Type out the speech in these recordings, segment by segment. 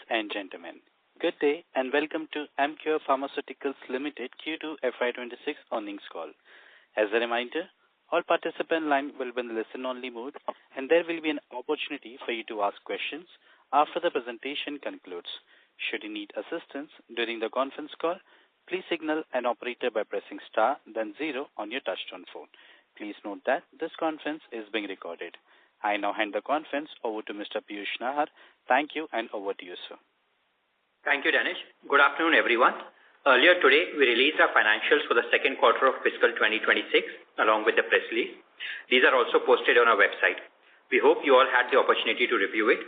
and gentlemen, good day and welcome to Emcure Pharmaceuticals Limited Q2FY26 earnings call. As a reminder, all participant line will be in listen-only mode, and there will be an opportunity for you to ask questions after the presentation concludes. Should you need assistance during the conference call, please signal an operator by pressing star then 0 on your touchtone phone. Please note that this conference is being recorded. I now hand the conference over to Mr. Piyush Nahar. Thank you, and over to you, sir. Thank you, Danish. Good afternoon, everyone. Earlier today, we released our financials for the second quarter of fiscal 2026, along with the press release. These are also posted on our website. We hope you all had the opportunity to review it.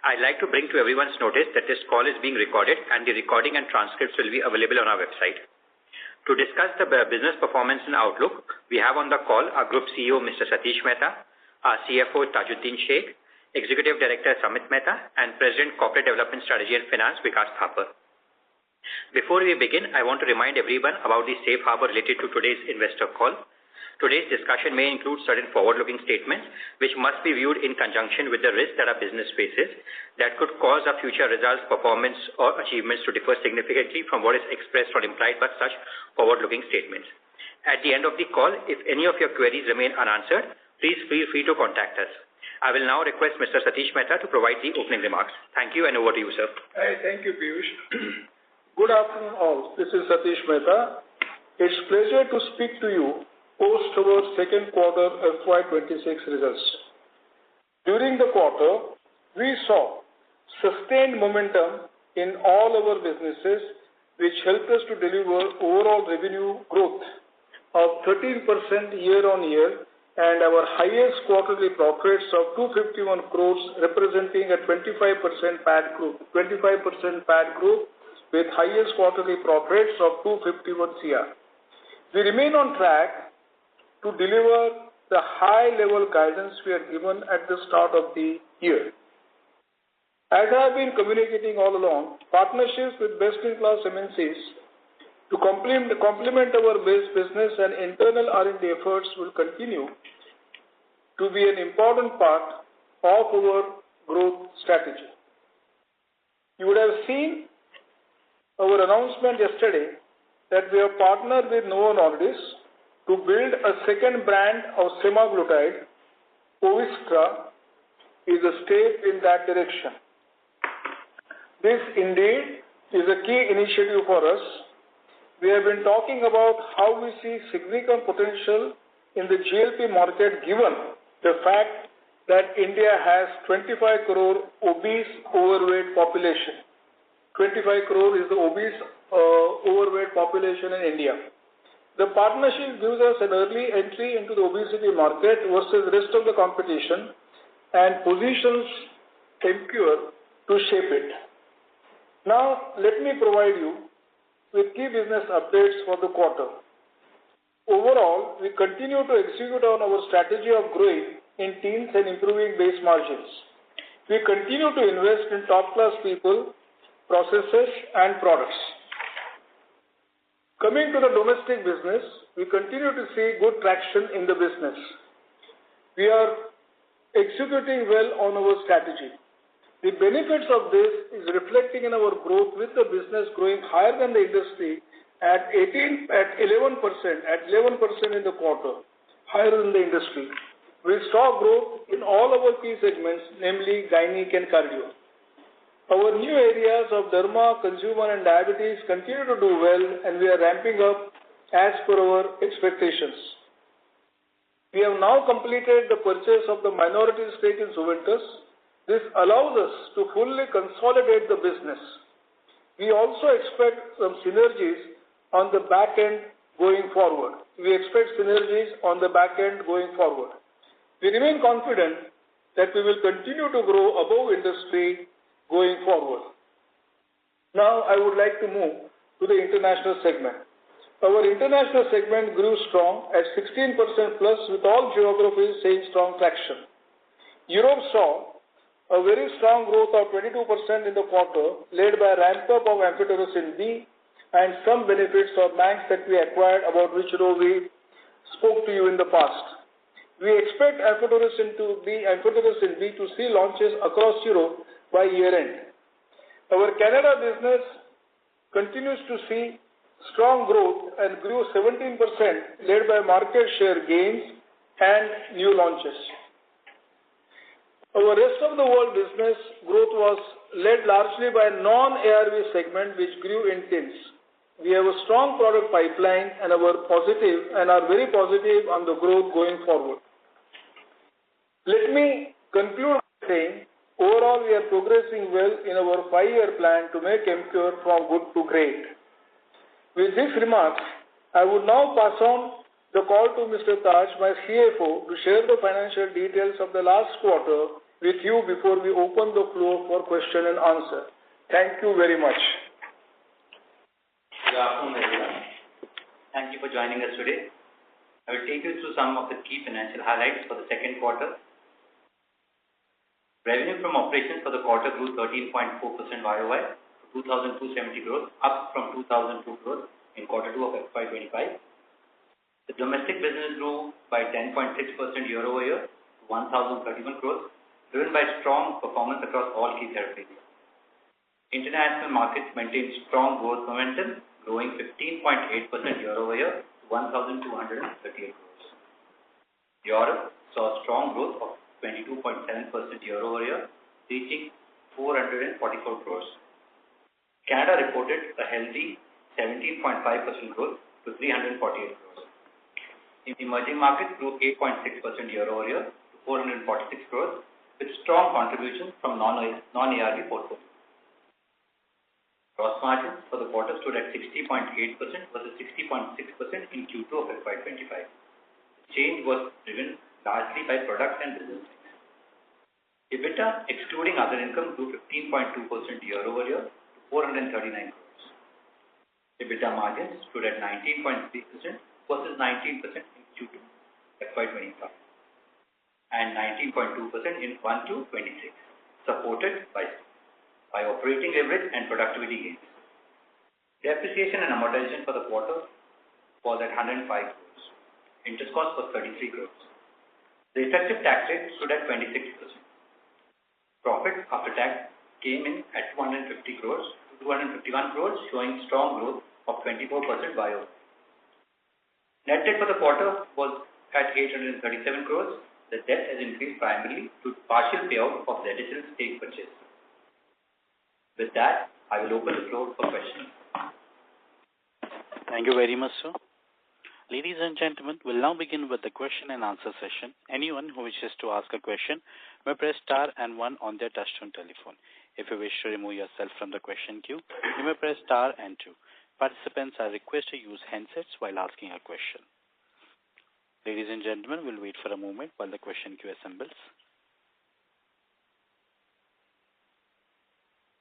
I'd like to bring to everyone's notice that this call is being recorded, and the recording and transcripts will be available on our website. To discuss the business performance and outlook, we have on the call our Group CEO, Mr. Satish Mehta, our CFO, Tajuddin Sheikh, Executive Director Samit Mehta, and President Corporate Development Strategy and Finance Vikas Thapar. Before we begin, I want to remind everyone about the safe harbor related to today's investor call. Today's discussion may include certain forward-looking statements which must be viewed in conjunction with the risks that our business faces that could cause our future results, performance, or achievements to differ significantly from what is expressed or implied by such forward-looking statements. At the end of the call, if any of your queries remain unanswered, please feel free to contact us. I will now request Mr. Satish Mehta to provide the opening remarks. Thank you, and over to you, sir. Thank you, Piyush. Good afternoon, all. This is Satish Mehta. It's a pleasure to speak to you post our second quarter FY26 results. During the quarter, we saw sustained momentum in all our businesses, which helped us to deliver overall revenue growth of 13% year-on-year, and our highest quarterly profits of 251 crores, representing a 25% PAT growth, with highest quarterly profits of 251 CR. We remain on track to deliver the high-level guidance we had given at the start of the year. As I have been communicating all along, partnerships with best-in-class MNCs to complement our base business and internal R&D efforts will continue to be an important part of our growth strategy. You would have seen our announcement yesterday that we have partnered with Novo Nordisk to build a second brand of semaglutide. Ovistra is a step in that direction. This indeed is a key initiative for us. We have been talking about how we see significant potential in the GLP market given the fact that India has 25 crore obese overweight population. 25 crore is the obese overweight population in India. The partnership gives us an early entry into the obesity market versus the rest of the competition and positions Emcure to shape it. Now, let me provide you with key business updates for the quarter. Overall, we continue to execute on our strategy of growing in teams and improving base margins. We continue to invest in top-class people, processes, and products. Coming to the domestic business, we continue to see good traction in the business. We are executing well on our strategy. The benefits of this is reflecting in our growth, with the business growing higher than the industry at 11% in the quarter, higher than the industry. We saw growth in all our key segments, namely gynec and cardio. Our new areas of derma, consumer, and diabetes continue to do well, and we are ramping up as per our expectations. We have now completed the purchase of the minority stake in Zuventus. This allows us to fully consolidate the business. We also expect some synergies on the back end going forward. We remain confident that we will continue to grow above industry going forward. Now, I would like to move to the international segment. Our international segment grew strong at 16% plus, with all geographies seeing strong traction. Europe saw a very strong growth of 22% in the quarter, led by a ramp-up of amphotericin B and some benefits of banks that we acquired, about which we spoke to you in the past. We expect amphotericin B to see launches across Europe by year-end. Our Canada business continues to see strong growth and grew 17%, led by market share gains and new launches. Our rest of the world business growth was led largely by non-ARV segment, which grew in teens. We have a strong product pipeline and are very positive on the growth going forward. Let me conclude by saying, overall, we are progressing well in our 5-year plan to make Emcure from good to great. With these remarks, I would now pass on the call to Mr. Taj, my CFO, to share the financial details of the last quarter with you before we open the floor for question and answer. Thank you very much. Good afternoon, everyone. Thank you for joining us today. I will take you through some of the key financial highlights for the second quarter. Revenue from operations for the quarter grew 13.4% YOY to 2,270 crores, up from 2,002 crores in quarter 2 of FY25. The domestic business grew by 10.6% year over year to 1,031 crores, driven by strong performance across all key therapies. International markets maintained strong growth momentum, growing 15.8% year over year to 1,238 crores. Europe saw strong growth of 22.7% year over year, reaching 444 crores. Canada reported a healthy 17.5% growth to 348 crores. Emerging markets grew 8.6% year over year to 446 crores, with strong contributions from non-ARV portfolio. Gross margins for the quarter stood at 60.8% versus 60.6% in Q2 of FY25. The change was driven largely by product and business mix. EBITDA, excluding other income, grew 15.2% year over year to 439 crores. EBITDA margins stood at 19.3% versus 19% in Q2 FY25 and 19.2% in 1Q26, supported by operating leverage and productivity gains. Depreciation and amortization for the quarter was at 105 crores. Interest cost was 33 crores. The effective tax rate stood at 26%. Profit after tax came in at 250 crores to 251 crores, showing strong growth of 24% YOY. Net debt for the quarter was at 837 crores. The debt has increased primarily to partial payout of the additional stake purchase. With that, I will open the floor for questions. Thank you very much, sir. Ladies and gentlemen, we'll now begin with the question and answer session. Anyone who wishes to ask a question may press star and 1 on their touchtone telephone. If you wish to remove yourself from the question queue, you may press star and 2. Participants are requested to use handsets while asking a question. Ladies and gentlemen, we'll wait for a moment while the question queue assembles.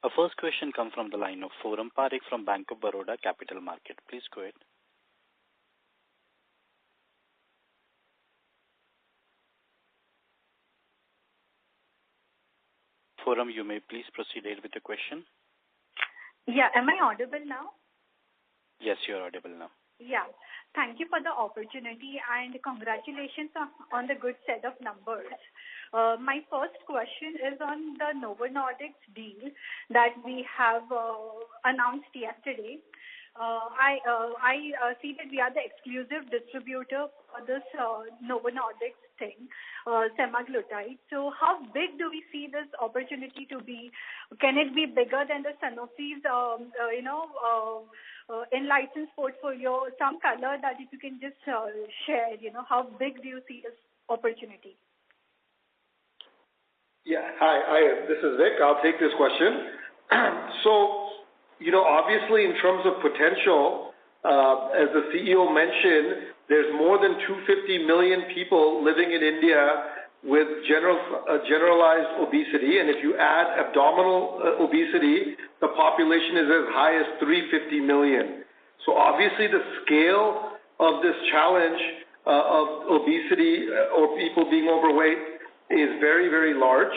Our first question comes from the line of Forum Parekh from Bank of Baroda Capital Market. Please go ahead. Forum, you may please proceed with the question. Yeah, am I audible now? Yes, you are audible now. Yeah, thank you for the opportunity and congratulations on the good set of numbers. My first question is on the Novo Nordisk deal that we have announced yesterday. I see that we are the exclusive distributor for this Novo Nordisk thing, semaglutide. So how big do we see this opportunity to be? Can it be bigger than the Sanofi's, in-license portfolio? Some color that if you can just share, how big do you see this opportunity? Yeah, hi, this is Vic. I'll take this question. Obviously in terms of potential, as the CEO mentioned, there's more than 250 million people living in India with generalized obesity, and if you add abdominal obesity, the population is as high as 350 million. So obviously the scale of this challenge of obesity or people being overweight is very, very large.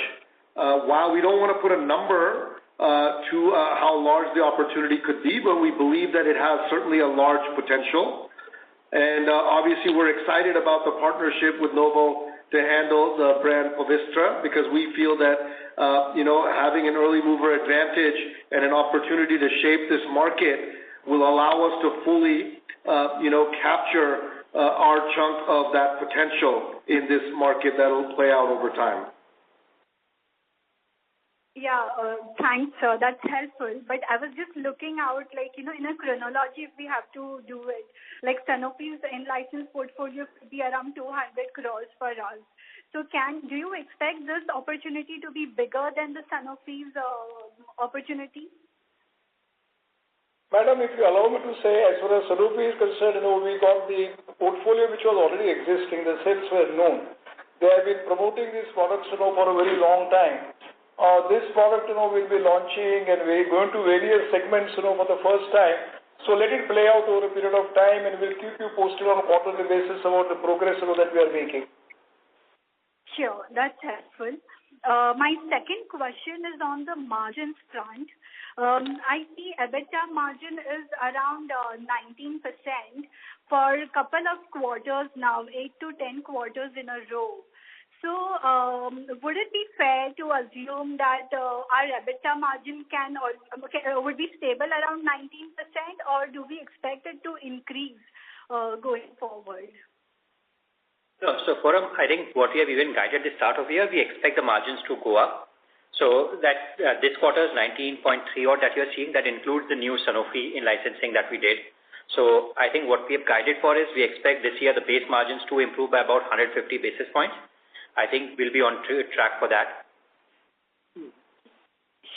While we don't want to put a number to how large the opportunity could be, but we believe that it has certainly a large potential. And obviously we're excited about the partnership with Novo to handle the brand Povistra, because we feel that, having an early mover advantage and an opportunity to shape this market will allow us to fully, capture our chunk of that potential in this market that will play out over time. Yeah, thanks, sir. That's helpful. But I was just looking out, in a chronology, if we have to do it. Like Sanofi's in-license portfolio could be around 200 crores for us. So do you expect this opportunity to be bigger than the Sanofi's opportunity? Madam, if you allow me to say, as far as Sanofi is concerned, we got the portfolio which was already existing. The sales were known. They have been promoting these products, for a very long time. This product, will be launching and we're going to various segments, for the first time. So let it play out over a period of time and we'll keep you posted on a quarterly basis about the progress that we are making. Sure, that's helpful. My second question is on the margins front. I see EBITDA margin is around 19% for a couple of quarters now, 8 to 10 quarters in a row. So would it be fair to assume that our EBITDA margin would be stable around 19%, or do we expect it to increase going forward? No, so Forum, I think what we have even guided the start of the year, we expect the margins to go up. So that this quarter's 19.3 odd that you're seeing, that includes the new Sanofi in licensing that we did. So I think what we have guided for is we expect this year the base margins to improve by about 150 basis points. I think we'll be on track for that.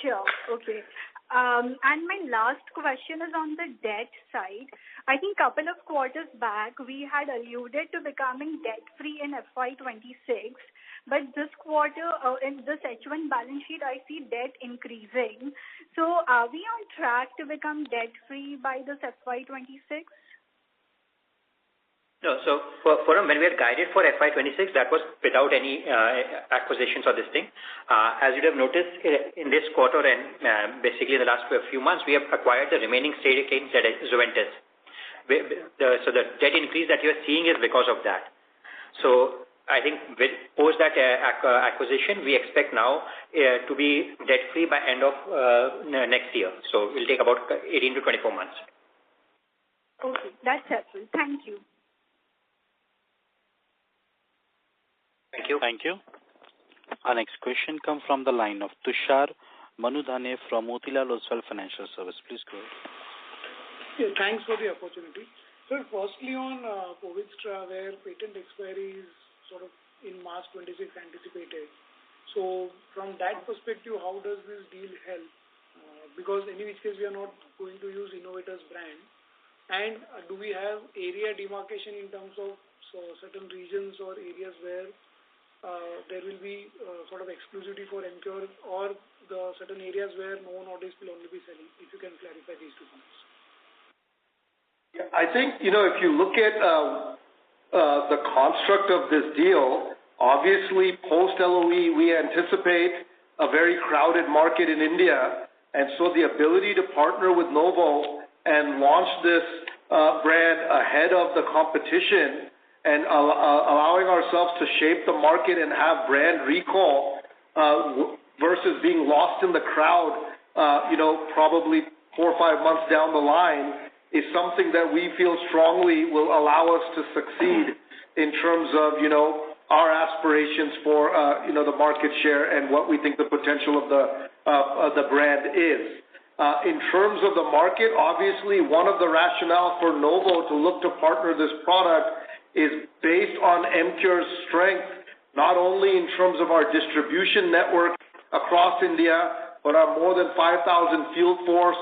Sure. Okay. And my last question is on the debt side. I think a couple of quarters back, we had alluded to becoming debt-free in FY26. But this quarter, in this H1 balance sheet, I see debt increasing. So are we on track to become debt-free by this FY26? No, so when we had guided for FY26, that was without any acquisitions or this thing. As you'd have noticed in this quarter and basically in the last few months, we have acquired the remaining stake in Zuventus. So the debt increase that you're seeing is because of that. So I think post that acquisition, we expect now to be debt-free by end of next year. So it will take about 18 to 24 months. Okay, that's helpful. Thank you. Thank you. Thank you. Our next question comes from the line of Tushar Manudhane from Motilal Oswal Financial Services. Please go ahead. Yeah, thanks for the opportunity. So firstly on Povistra, where patent expiry is sort of in March 26 anticipated. So from that perspective, how does this deal help? Because in which case we are not going to use innovator's brand. And do we have area demarcation in terms of certain regions or areas where there will be sort of exclusivity for Emcure, or the certain areas where Novo Nordisk will only be selling? If you can clarify these 2 points. Yeah, I think, if you look at the construct of this deal, obviously post-LOE we anticipate a very crowded market in India, and so the ability to partner with Novo and launch this brand ahead of the competition and allowing ourselves to shape the market and have brand recall versus being lost in the crowd, probably 4 or 5 months down the line, is something that we feel strongly will allow us to succeed in terms of, our aspirations for, the market share and what we think the potential of the brand is. In terms of the market, obviously one of the rationale for Novo to look to partner this product is based on Emcure's strength, not only in terms of our distribution network across India, but our more than 5,000 field force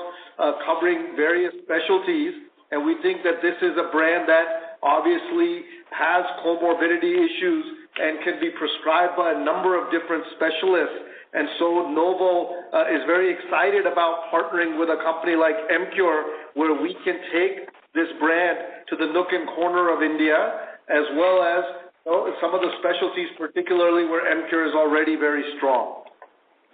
covering various specialties. And we think that this is a brand that obviously has comorbidity issues and can be prescribed by a number of different specialists. And so Novo is very excited about partnering with a company like Emcure, where we can take this brand to the nook and corner of India, as well as some of the specialties, particularly where Emcure is already very strong.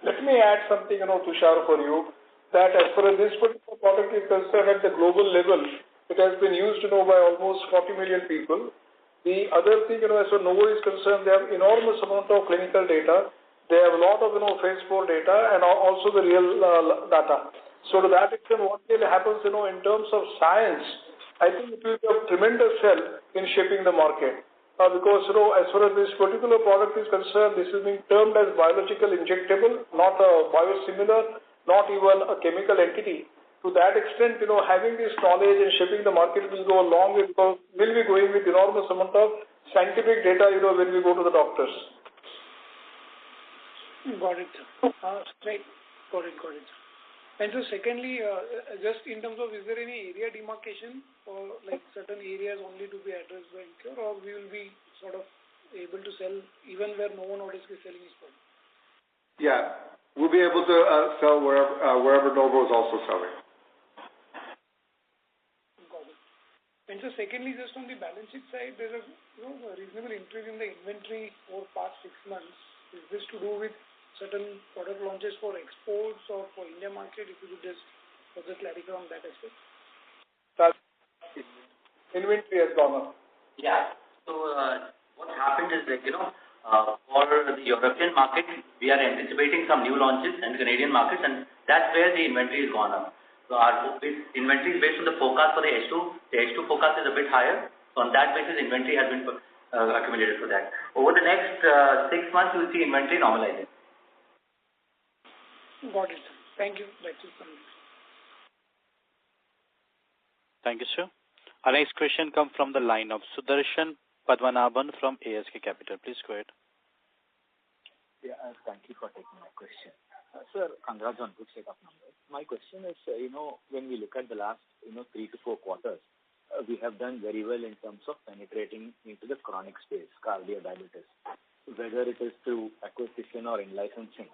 Let me add something, Tushar, for you, that as far as this particular product is concerned at the global level, it has been used, by almost 40 million people. The other thing, as far as Novo is concerned, they have enormous amount of clinical data. They have a lot of, phase 4 data and also the real data. So to that extent, what really happens, in terms of science, I think it will be of tremendous help in shaping the market. Because, as far as this particular product is concerned, this is being termed as biological injectable, not a biosimilar, not even a chemical entity. To that extent, having this knowledge and shaping the market will go a long way because we'll be going with enormous amount of scientific data, when we go to the doctors. Got it, sir. Right. Got it. And so secondly, just in terms of, is there any area demarcation or like certain areas only to be addressed by Emcure, or we will be sort of able to sell even where no one else is selling his product? Yeah, we'll be able to sell wherever Novo is also selling. Got it. And so secondly, just on the balance sheet side, there's a a reasonable increase in the inventory over past 6 months. Is this to do with certain product launches for exports or for India market? If you could just further clarify on that aspect. Inventory has gone up. Yeah. So what happened is that, for the European market, we are anticipating some new launches and Canadian markets, and that's where the inventory has gone up. So our inventory is based on the forecast for the H2. The H2 forecast is a bit higher. So on that basis, inventory has been accumulated for that. Over the next 6 months, you will see inventory normalizing. Got it. Thank you. That's it from me. Thank you, sir. Our next question comes from the line of Sudarshan Padmanabhan from ASK Capital. Please go ahead. Yeah, thank you for taking my question. Sir, congrats on good set of numbers. My question is, when we look at the last, 3 to 4 quarters, we have done very well in terms of penetrating into the chronic space, cardio diabetes, whether it is through acquisition or in licensing.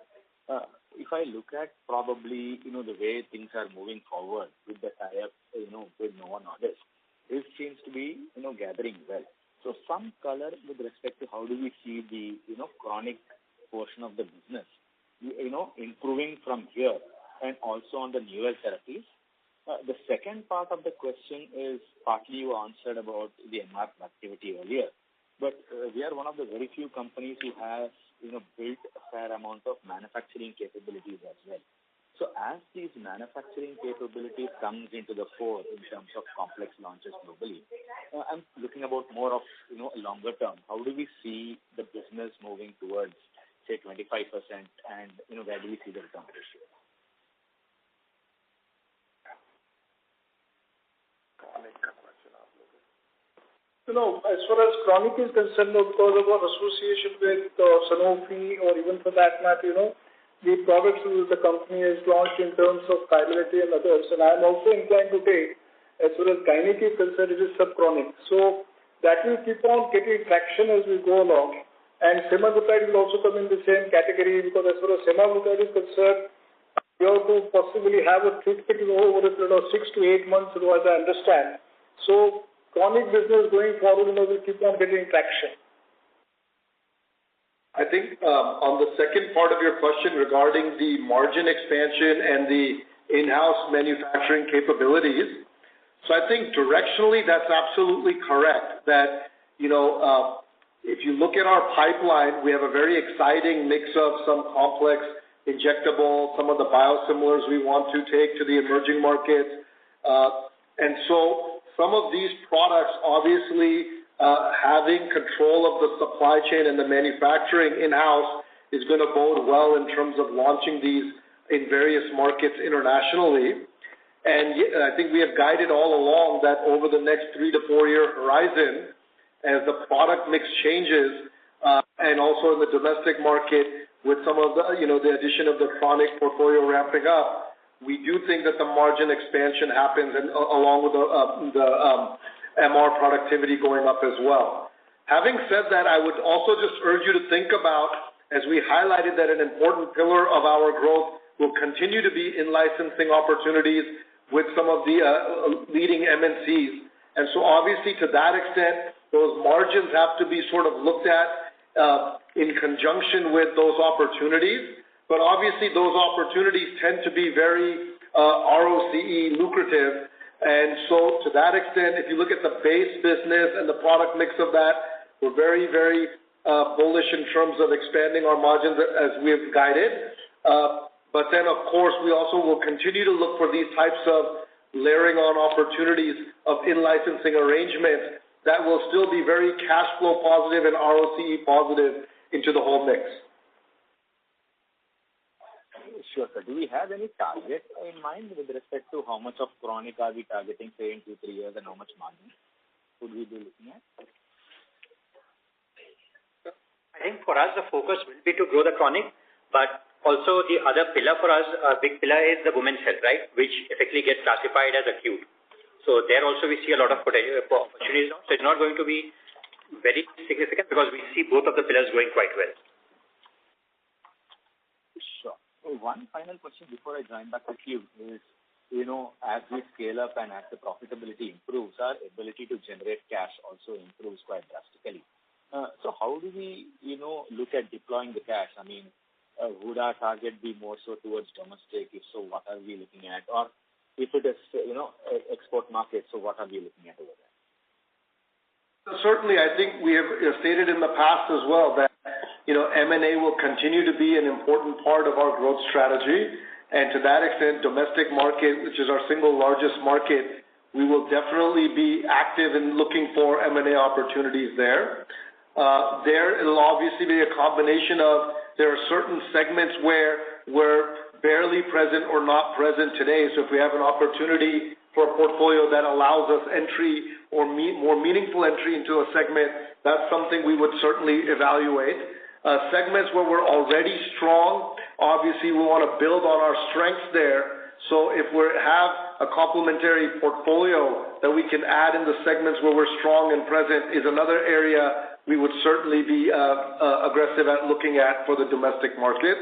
If I look at probably, the way things are moving forward with the tie-up, with Novo Nordisk, this seems to be, gathering well. So some color with respect to how do we see the, chronic portion of the business, improving from here and also on the newer therapies. The second part of the question is partly you answered about the MR activity earlier, but we are one of the very few companies who has, built a fair amount of manufacturing capabilities as well. So as these manufacturing capabilities comes into the fore in terms of complex launches globally, I'm looking about more of, a longer term. How do we see the business moving towards, say, 25% and, where do we see the return ratio? As far as chronic is concerned, because of our association with Sanofi or even for that matter, the products which the company has launched in terms of stability and others, and I am also inclined to take, as far as gynec is concerned, it is subchronic. So that will keep on getting traction as we go along. And semaglutide will also come in the same category because as far as semaglutide is concerned, we have to possibly have a treatment over a period of 6 to 8 months, as I understand. So chronic business going forward, will keep on getting traction. I think on the second part of your question regarding the margin expansion and the in-house manufacturing capabilities, so I think directionally that's absolutely correct. That, if you look at our pipeline, we have a very exciting mix of some complex injectable, some of the biosimilars we want to take to the emerging markets. And so some of these products, obviously, having control of the supply chain and the manufacturing in-house is going to bode well in terms of launching these in various markets internationally. And I think we have guided all along that over the next 3 to 4 year horizon, as the product mix changes, and also in the domestic market with some of the, the addition of the chronic portfolio ramping up, we do think that the margin expansion happens and along with the MR productivity going up as well. Having said that, I would also just urge you to think about, as we highlighted that an important pillar of our growth will continue to be in licensing opportunities with some of the leading MNCs. And so obviously to that extent, those margins have to be sort of looked at in conjunction with those opportunities. But obviously those opportunities tend to be very ROCE lucrative And so to that extent, if you look at the base business and the product mix of that, we're very, very bullish in terms of expanding our margins as we have guided. But then, of course, we also will continue to look for these types of layering on opportunities of in-licensing arrangements that will still be very cash flow positive and ROCE positive into the whole mix. Sure, sir. Do we have any target in mind with respect to how much of chronic are we targeting, say, in 2-3 years, and how much margin would we be looking at? I think for us, the focus will be to grow the chronic, but also the other pillar for us, a big pillar is the women's health, right, which effectively gets classified as acute. So there also we see a lot of potential opportunities now. So it's not going to be very significant because we see both of the pillars going quite well. Sure. So one final question before I join back with you is, as we scale up and as the profitability improves, our ability to generate cash also improves quite drastically. So how do we, look at deploying the cash? I mean, would our target be more so towards domestic? If so, what are we looking at? Or if it is, export market, so what are we looking at over there? So certainly, I think we have stated in the past as well that, M&A will continue to be an important part of our growth strategy. And to that extent, domestic market, which is our single largest market, we will definitely be active in looking for M&A opportunities there. There, it'll obviously be a combination of there are certain segments where we're barely present or not present today. So if we have an opportunity for a portfolio that allows us entry or more meaningful entry into a segment, that's something we would certainly evaluate. Segments where we're already strong, obviously we want to build on our strengths there. So if we have a complementary portfolio that we can add in the segments where we're strong and present is another area we would certainly be aggressive at looking at for the domestic market.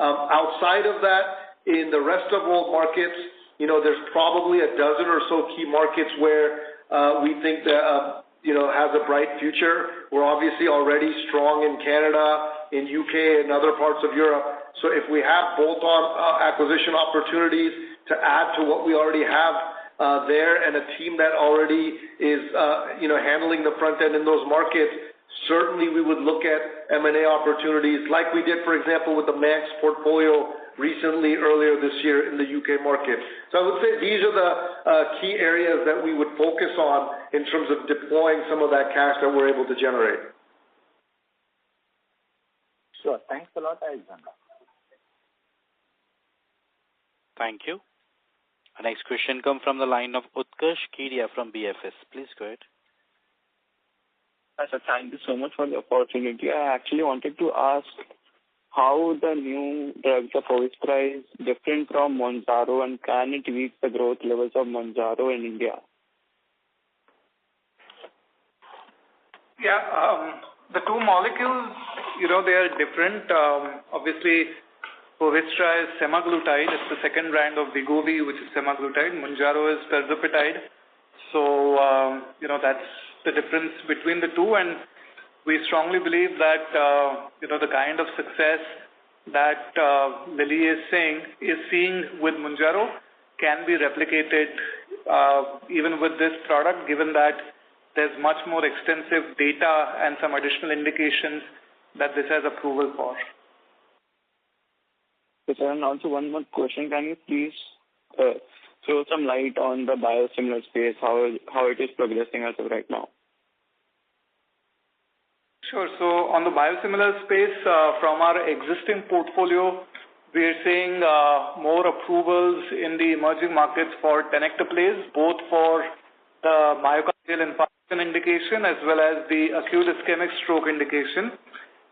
Outside of that, in the rest of world markets, there's probably a dozen or so key markets where we think that has a bright future. We're obviously already strong in Canada, in UK, and other parts of Europe. So if we have bolt-on acquisition opportunities to add to what we already have there and a team that already is handling the front end in those markets, certainly we would look at M&A opportunities like we did, for example, with the Manx portfolio recently earlier this year in the UK market. So I would say these are the key areas that we would focus on in terms of deploying some of that cash that we're able to generate. Sure. Thanks a lot, Alexander. Thank you. Our next question comes from the line of Utkarsh Kedia from BFS. Please go ahead. Sir, thank you so much for the opportunity. I actually wanted to ask how the new drug, the Poviztra, is different from Mounjaro, and can it reach the growth levels of Mounjaro in India? Yeah, the two molecules, they are different. Obviously, Poviztra is semaglutide. It's the second brand of Wegovy, which is semaglutide. Mounjaro is tirzepatide. So, that's the difference between the two. And we strongly believe that, the kind of success that Lilly is seeing with Mounjaro can be replicated even with this product, given that there's much more extensive data and some additional indications that this has approval for. Yes, sir, and also one more question. Can you please throw some light on the biosimilar space, how it is progressing as of right now? Sure. So on the biosimilar space, from our existing portfolio, we are seeing more approvals in the emerging markets for tenecteplase, both for the myocardial infarction indication as well as the acute ischemic stroke indication.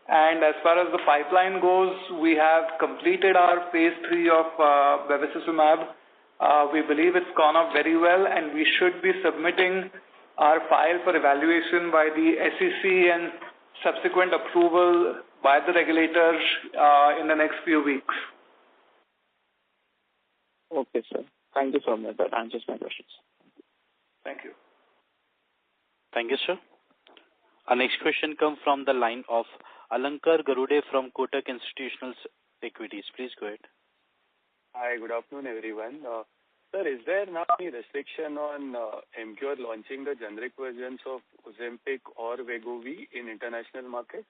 And as far as the pipeline goes, we have completed our phase 3 of bevacizumab. We believe it's gone up very well, and we should be submitting our file for evaluation by the SEC and subsequent approval by the regulators in the next few weeks. Okay, sir. Thank you so much. That answers my questions. Thank you. Thank you, sir. Our next question comes from the line of Alankar Garude from Kotak Institutional Equities. Please go ahead. Hi, good afternoon, everyone. Sir, is there now any restriction on Emcure launching the generic versions of Ozempic or Wegovy in international markets?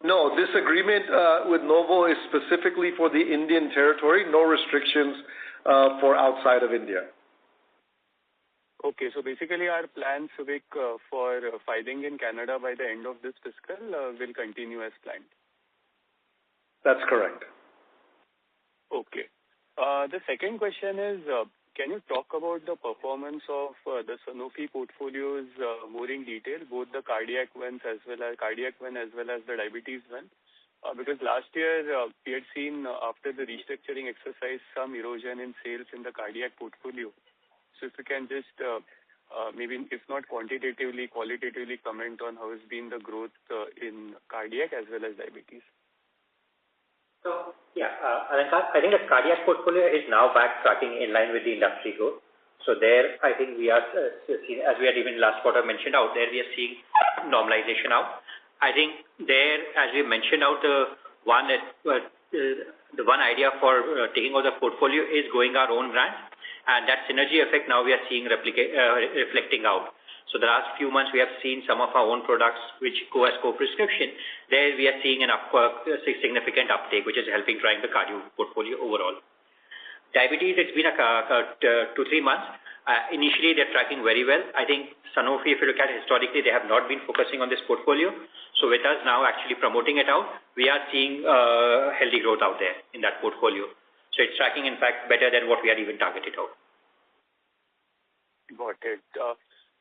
No, this agreement with Novo is specifically for the Indian territory, no restrictions for outside of India. Okay, so basically our plans, Vik, for filing in Canada by the end of this fiscal will continue as planned. That's correct. Okay. The second question is, can you talk about the performance of the Sanofi portfolios more in detail, both the cardiac one as well as the diabetes one? Because last year we had seen after the restructuring exercise some erosion in sales in the cardiac portfolio. So if you can just maybe, if not quantitatively, qualitatively comment on how has been the growth in cardiac as well as diabetes. So, I think the cardiac portfolio is now back tracking in line with the industry growth. So there, I think we are seeing, as we had even last quarter mentioned out there, we are seeing normalization out. I think there, as we mentioned out, the one idea for taking over the portfolio is growing our own brand, and that synergy effect now we are seeing reflecting out. So the last few months we have seen some of our own products which go as co-prescription. There we are seeing a significant uptake, which is helping drive the cardio portfolio overall. Diabetes, it's been 2-3 months. Initially, they're tracking very well. I think Sanofi, if you look at it historically, they have not been focusing on this portfolio. So with us now actually promoting it out, we are seeing healthy growth out there in that portfolio. So it's tracking, in fact, better than what we had even targeted out. Got it.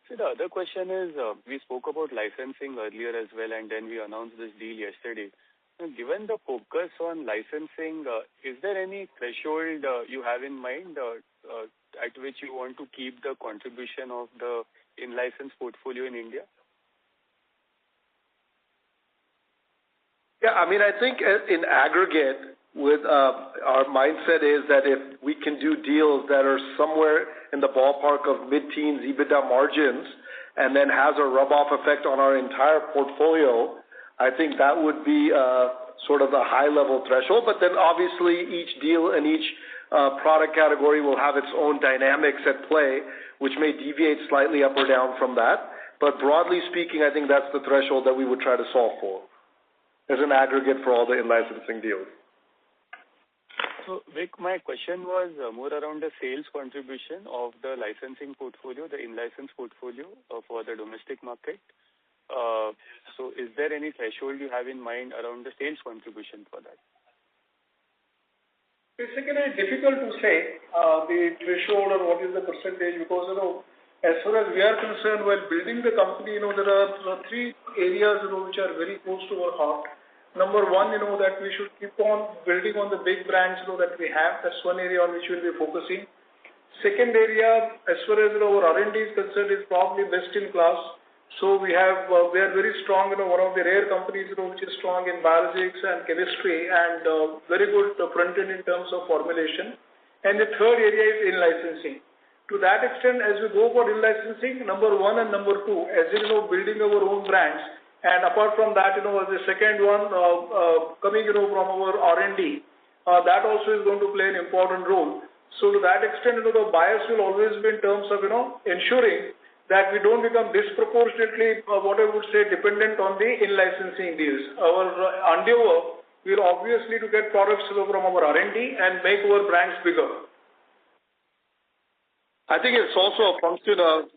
So the other question is, we spoke about licensing earlier as well, and then we announced this deal yesterday. Given the focus on licensing, is there any threshold you have in mind at which you want to keep the contribution of the in-license portfolio in India? Yeah, I mean, I think in aggregate, with our mindset is that if we can do deals that are somewhere in the ballpark of mid-teens EBITDA margins and then has a rub-off effect on our entire portfolio, I think that would be sort of the high-level threshold. But then obviously each deal and each product category will have its own dynamics at play, which may deviate slightly up or down from that. But broadly speaking, I think that's the threshold that we would try to solve for as an aggregate for all the in-licensing deals. So, Vic, my question was more around the sales contribution of the licensing portfolio, the in-license portfolio for the domestic market. So is there any threshold you have in mind around the sales contribution for that? Basically, it's difficult to say the threshold or what is the percentage, because, as far as we are concerned, while building the company, there are 3 areas, which are very close to our heart. Number one, that we should keep on building on the big brands, that we have. That's one area on which we'll be focusing. Second area, as far as our R&D is concerned, is probably best in class. So we are very strong, one of the rare companies, which is strong in biologics and chemistry and very good front end in terms of formulation. And the third area is in-licensing. To that extent, as we go for in-licensing, number 1 and number 2, as building our own brands. And apart from that, as the second one, coming, from our R&D, that also is going to play an important role. So to that extent, the bias will always be in terms of, ensuring that we don't become disproportionately, what I would say, dependent on the in-licensing deals. Our endeavor will obviously to get products from our R&D and make our brands bigger. I think it's also a function of,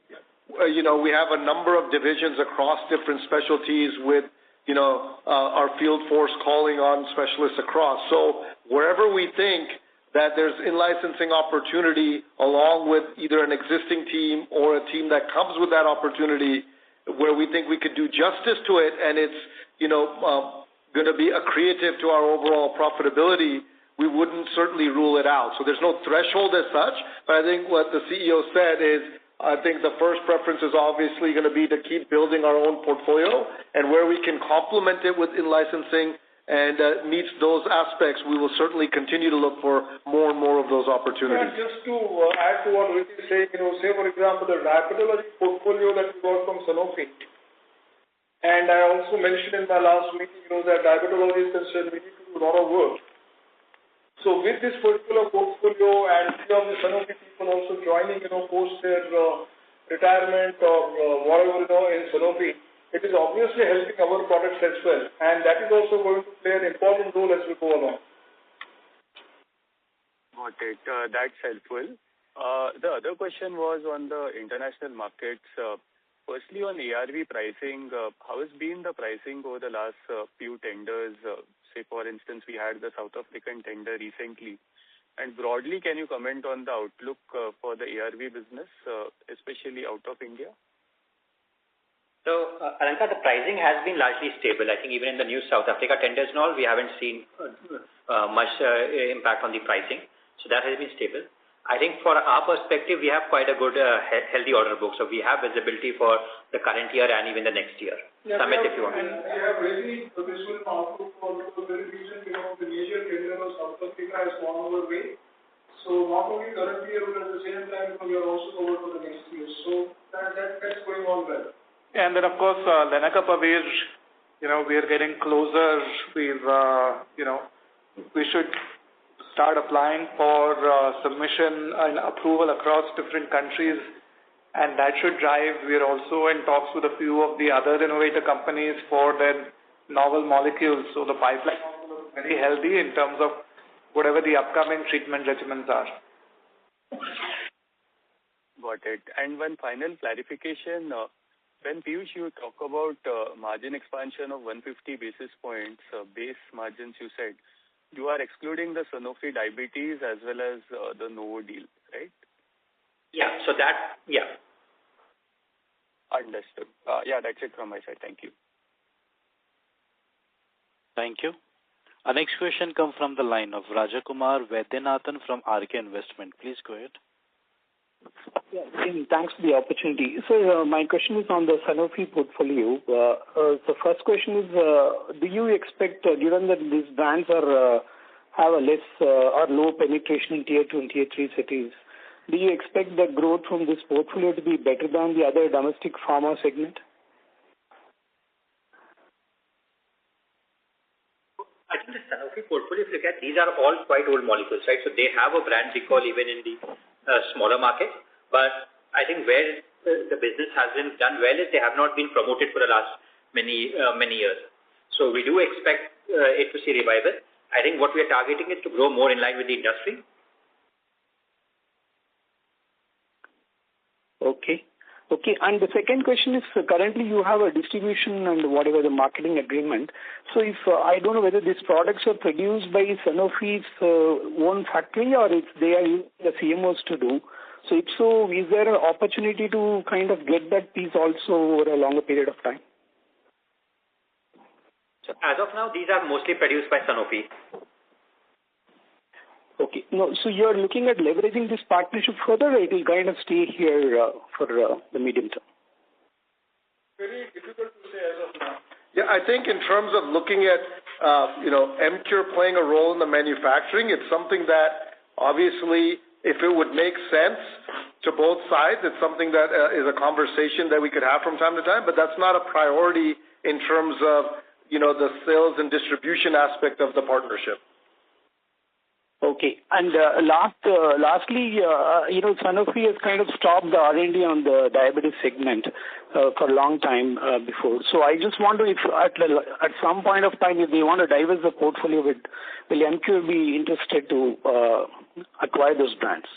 we have a number of divisions across different specialties with, our field force calling on specialists across. So wherever we think that there's in-licensing opportunity along with either an existing team or a team that comes with that opportunity where we think we could do justice to it and it's, going to be accretive to our overall profitability, we wouldn't certainly rule it out. So there's no threshold as such, but I think what the CEO said is, I think the first preference is obviously going to be to keep building our own portfolio, and where we can complement it with in-licensing and meets those aspects, we will certainly continue to look for more and more of those opportunities. And just to add to what Rick is saying, say for example the diabetology portfolio that we got from Sanofi, and I also mentioned in my last meeting, that diabetology is concerned, we need to do a lot of work. So with this particular portfolio, joining, post their retirement or whatever, in Sanofi, it is obviously helping our products as well. And that is also going to play an important role as we go along. Got it. That's helpful. The other question was on the international markets. Firstly, on ARV pricing, how has been the pricing over the last few tenders? Say, for instance, we had the South African tender recently. And broadly, can you comment on the outlook for the ARV business, especially out of India? So, Alankar, the pricing has been largely stable. I think even in the new South Africa tenders and all, we haven't seen much impact on the pricing. So that has been stable. I think for our perspective, we have quite a good, healthy order book. So we have visibility for the current year and even the next year. Yeah, Samit, if you want. And we have really visible outlook for the very reason, the major tender of South Africa has gone our way. So not only current year, but at the same time, we are also covered for the next year. So that's going on well. And then, of course, Lenacapavir, we are getting closer. We should start applying for submission and approval across different countries, and that should drive. We are also in talks with a few of the other innovator companies for their novel molecules. So the pipeline is very healthy in terms of whatever the upcoming treatment regimens are. Got it. And one final clarification. When Piyush, you talk about margin expansion of 150 basis points, base margins, you said, you are excluding the Sanofi diabetes as well as the Novo deal, right? Yeah, so that, yeah. Understood. Yeah, that's it from my side. Thank you. Thank you. Our next question comes from the line of Rajakumar Vaidyanathan from RK Investment. Please go ahead. Yeah, thanks for the opportunity. So my question is on the Sanofi portfolio. The first question is, do you expect, given that these brands have a less or low penetration in tier 2 and tier 3 cities, do you expect the growth from this portfolio to be better than the other domestic pharma segment? I think the Sanofi portfolio, if you look at, these are all quite old molecules, right? So they have a brand recall even in the smaller markets. But I think where the business hasn't done well is they have not been promoted for the last many years. So we do expect it to see revival. I think what we are targeting is to grow more in line with the industry. Okay. And the second question is, currently you have a distribution and whatever the marketing agreement. So if I don't know whether these products are produced by Sanofi's own factory or if they are using the CMOs to do. So if so, is there an opportunity to kind of get that piece also over a longer period of time? So as of now, these are mostly produced by Sanofi. Okay. No, so you're looking at leveraging this partnership further, or it will kind of stay here for the medium term? Very difficult to say as of now. Yeah, I think in terms of looking at, Emcure playing a role in the manufacturing, it's something that obviously, if it would make sense to both sides, it's something that is a conversation that we could have from time to time, but that's not a priority in terms of, the sales and distribution aspect of the partnership. Okay. And lastly, Sanofi has kind of stopped the R&D on the diabetes segment for a long time before. So I just wonder if at some point of time, if they want to divest the portfolio, will Emcure be interested to acquire those brands?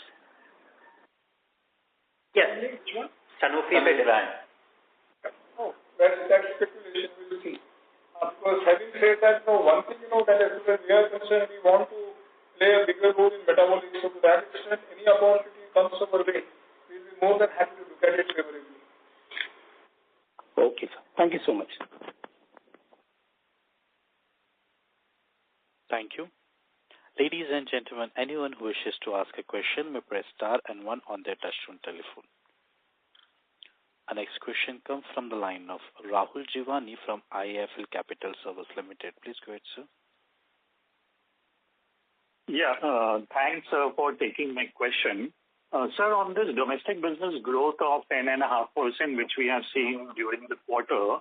Yes. Sanofi brand. Oh, that's speculation. We will see. Because having said that, one thing, that as far as we are concerned, we want to play a bigger role in metabolics. So to that extent, any opportunity comes our way, we'll be more than happy to look at it favorably. Okay, sir. Thank you so much. Thank you. Ladies and gentlemen, anyone who wishes to ask a question may press star and 1 on their touchtone telephone. Our next question comes from the line of Rahul Jivani from IIFL Capital Service Limited. Please go ahead, sir. Yeah, thanks for taking my question. Sir, on this domestic business growth of 10.5%, which we have seen during the quarter,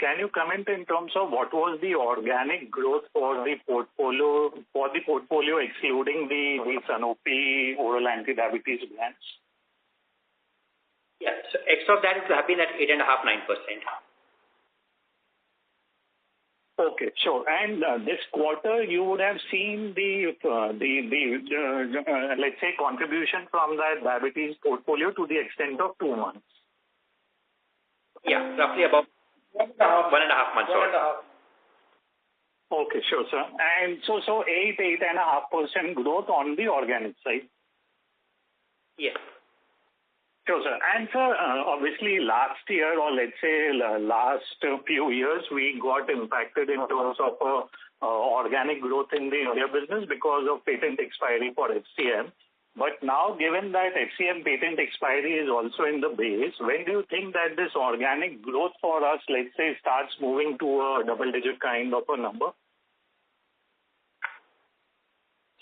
can you comment in terms of what was the organic growth for the portfolio excluding the Sanofi oral anti-diabetes brands? Yeah, so X of that, it would have been at 8.5-9%. Okay, sure. And this quarter, you would have seen the let's say, contribution from that diabetes portfolio to the extent of 2 months. Yeah, roughly about 1.5 months. Okay, sure, sir. And so 8.5% growth on the organic side. Yes. Sure, sir. And sir, obviously last year, or let's say last few years, we got impacted in terms of organic growth in the India business because of patent expiry for FCM. But now, given that FCM patent expiry is also in the base, when do you think that this organic growth for us, let's say, starts moving to a double-digit kind of a number?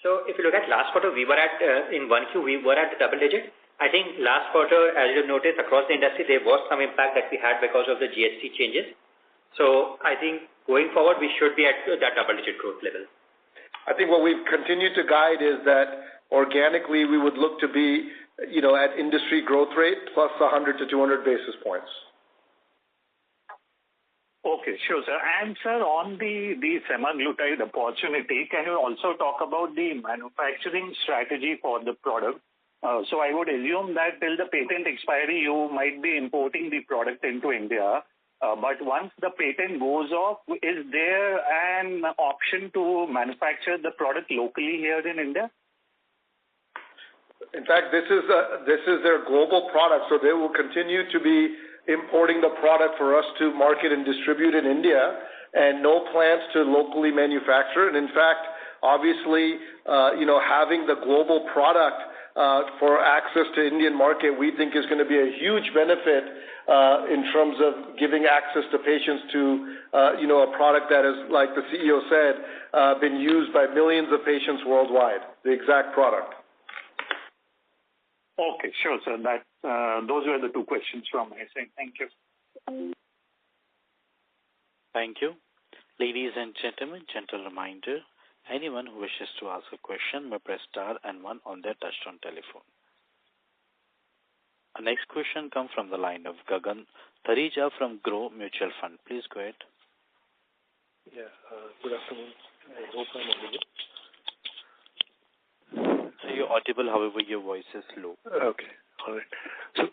So if you look at last quarter, we were at, in 1Q, we were at the double digit. I think last quarter, as you noticed, across the industry, there was some impact that we had because of the GST changes. So I think going forward, we should be at that double-digit growth level. I think what we've continued to guide is that organically we would look to be, at industry growth rate plus 100 to 200 basis points. Okay, sure, sir. And sir, on the semaglutide opportunity, can you also talk about the manufacturing strategy for the product? So I would assume that till the patent expiry, you might be importing the product into India. But once the patent goes off, is there an option to manufacture the product locally here in India? In fact, this is their global product, so they will continue to be importing the product for us to market and distribute in India, and no plans to locally manufacture. And in fact, obviously, having the global product for access to Indian market, we think is going to be a huge benefit in terms of giving access to patients to, a product that is, like the CEO said, been used by millions of patients worldwide, the exact product. Okay, sure, sir. Those were the two questions from my side. Thank you. Thank you. Ladies and gentlemen, gentle reminder, anyone who wishes to ask a question may press star and 1 on their touchtone telephone. Our next question comes from the line of Gagan Tharija from Grow Mutual Fund. Please go ahead. Yeah, good afternoon. I hope I'm audible. So you're audible, however, your voice is low. Okay, all right. So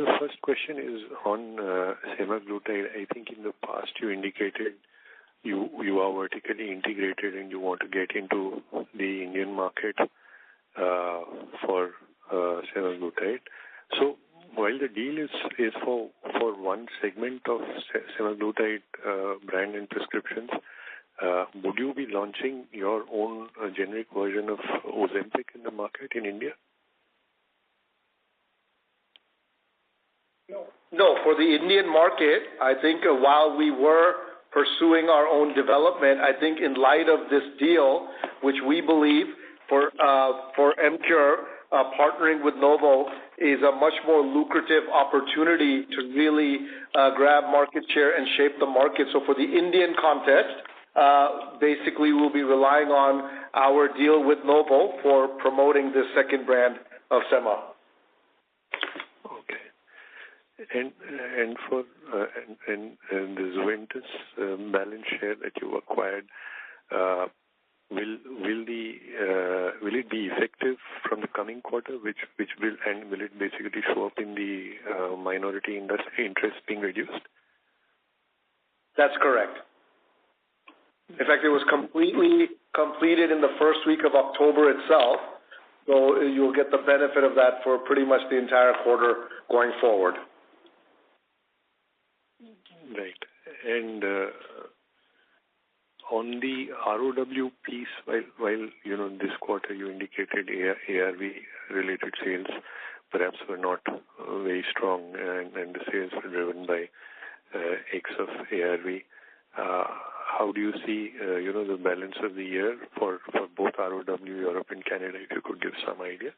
the first question is on semaglutide. I think in the past you indicated you are vertically integrated and you want to get into the Indian market for semaglutide. So while the deal is for one segment of semaglutide brand and prescriptions, would you be launching your own generic version of Ozempic in the market in India? No, for the Indian market, I think while we were pursuing our own development, I think in light of this deal, which we believe for Emcure, partnering with Novo is a much more lucrative opportunity to really grab market share and shape the market. So for the Indian context, basically we'll be relying on our deal with Novo for promoting this second brand of Sema. And for the Zuventus balance share that you acquired, will it be effective from the coming quarter, will it basically show up in the minority interest being reduced? That's correct. In fact, it was completely completed in the first week of October itself, so you'll get the benefit of that for pretty much the entire quarter going forward. Right. And on the ROW piece, while this quarter you indicated ARV-related sales perhaps were not very strong, and the sales were driven by X of ARV. How do you see, the balance of the year for both ROW, Europe and Canada, if you could give some idea?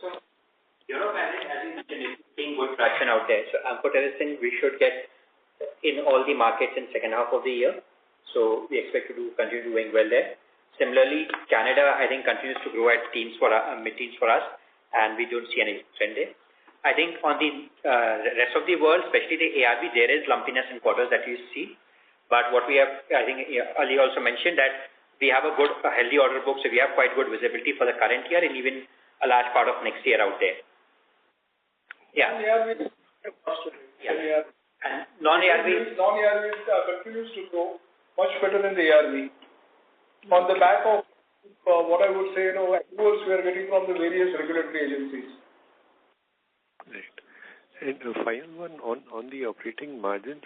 So, Europe, as you mentioned, is seeing good traction out there. So, amphotericin, we should get in all the markets in second half of the year. So, we expect to continue doing well there. Similarly, Canada, I think, continues to grow at mid-teens for us. and we don't see any trend there. I think on the rest of the world, especially the ARV, there is lumpiness in quarters that you see. But what we have, I think Ali also mentioned that we have a healthy order book, so we have quite good visibility for the current year and even a large part of next year out there. Yeah. And non-ARV continues to grow much better than the ARV. On the back of what I would say, approvals we are getting from the various regulatory agencies. Right. And the final one on the operating margins,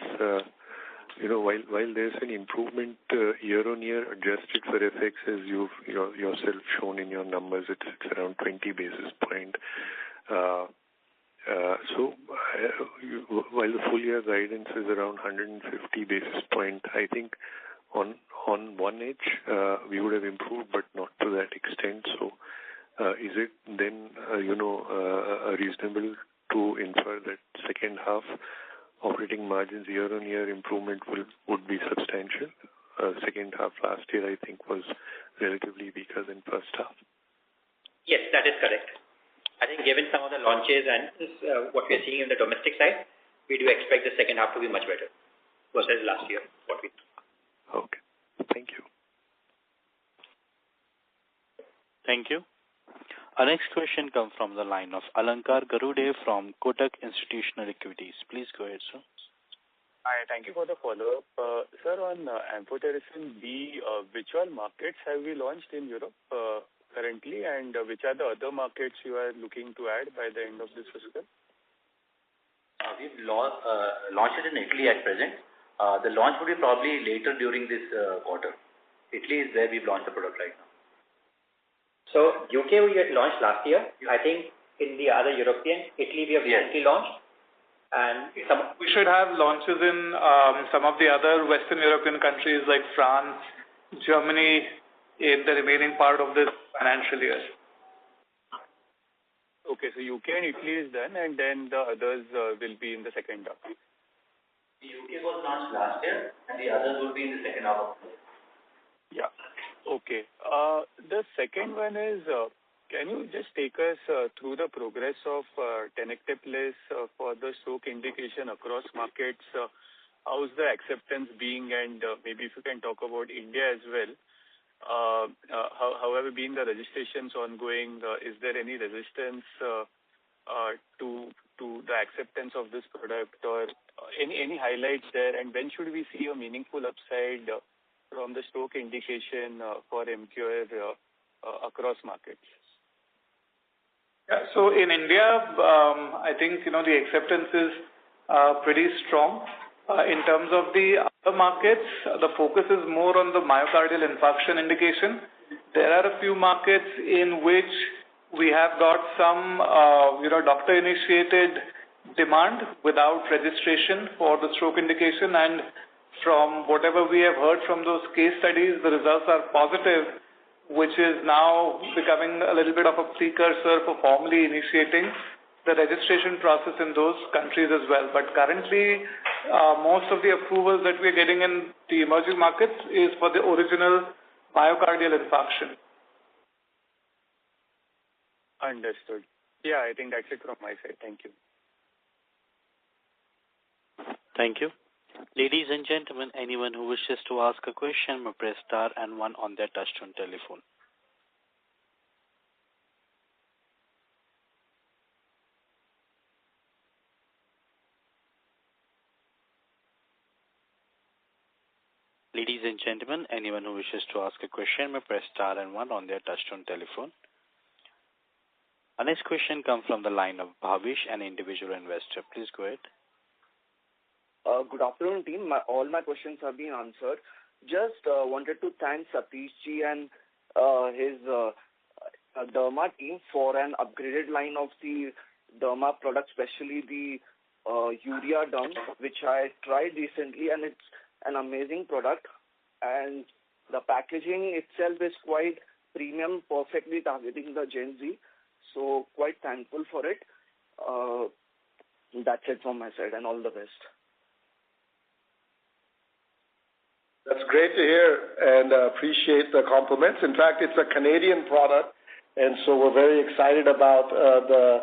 while there's an improvement year on year adjusted for FX, as you've yourself shown in your numbers, it's around 20 basis point. So while the full year guidance is around 150 basis point, I think on one edge we would have improved, but not to that extent. So is it then reasonable to infer that second half operating margins year on year improvement would be substantial? Second half last year I think was relatively weaker than first half. Yes, that is correct. I think given some of the launches and what we are seeing in the domestic side, we do expect the second half to be much better versus last year. Okay. Thank you. Thank you. Our next question comes from the line of Alankar Garude from Kotak Institutional Equities. Please go ahead, sir. Hi, thank you for the follow-up. Sir, on amphotericin B, which all markets have we launched in Europe currently, and which are the other markets you are looking to add by the end of this fiscal? We've launched it in Italy at present. The launch will be probably later during this quarter. Italy is where we've launched the product right now. So UK we had launched last year. I think in the other European, Italy we have recently launched. And we should have launches in some of the other Western European countries like France, Germany in the remaining part of this financial year. Okay, so UK and Italy is done, and then the others will be in the second half. The UK was launched last year, and the others will be in the second half of the year. Yeah. Okay. The second one is, can you just take us through the progress of tenecteplase for the stroke indication across markets? How's the acceptance being, and maybe if you can talk about India as well. How have been the registrations ongoing? Is there any resistance to the acceptance of this product, or any highlights there? And when should we see a meaningful upside from the stroke indication for Emcure across markets? Yeah, so in India, I think the acceptance is pretty strong. In terms of the other markets, the focus is more on the myocardial infarction indication. There are a few markets in which we have got some doctor-initiated demand without registration for the stroke indication, and from whatever we have heard from those case studies, the results are positive, which is now becoming a little bit of a precursor for formally initiating the registration process in those countries as well. But currently, most of the approvals that we are getting in the emerging markets is for the original myocardial infarction. Understood. Yeah, I think that's it from my side. Thank you. Thank you. Ladies and gentlemen, anyone who wishes to ask a question may press star and one on their touchtone telephone. Ladies and gentlemen, anyone who wishes to ask a question may press star and one on their touchtone telephone. Our next question comes from the line of Bhavish, an individual investor. Please go ahead. Good afternoon, team. All my questions have been answered. Just wanted to thank Satish ji and his Derma team for an upgraded line of the Derma product, especially the Urea Derm, which I tried recently, and it's an amazing product. And the packaging itself is quite premium, perfectly targeting the Gen Z. So quite thankful for it. That's it from my side, and all the best. That's great to hear, and appreciate the compliments. In fact, it's a Canadian product, And so we're very excited about the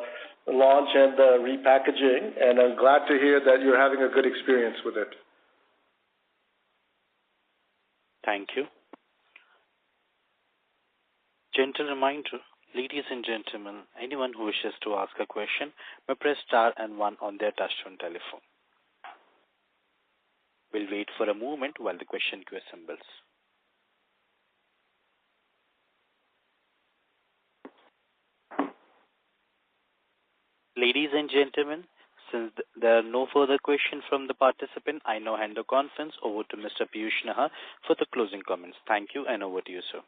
launch and the repackaging, and I'm glad to hear that you're having a good experience with it. Thank you. Gentle reminder, ladies and gentlemen, anyone who wishes to ask a question may press star and 1 on their touchtone telephone. We'll wait for a moment while the question queue assembles. Ladies and gentlemen, since there are no further questions from the participant, I now hand the conference over to Mr. Piyush Nahar for the closing comments. Thank you, and over to you, sir.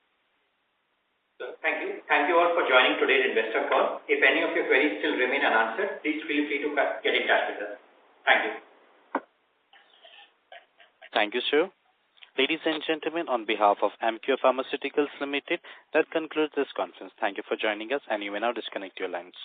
Thank you. Thank you all for joining today's investor call. If any of your queries still remain unanswered, please feel free to get in touch with us. Thank you. Thank you, sir. Ladies and gentlemen, on behalf of Emcure Pharmaceuticals Limited, that concludes this conference. Thank you for joining us, and you may now disconnect your lines.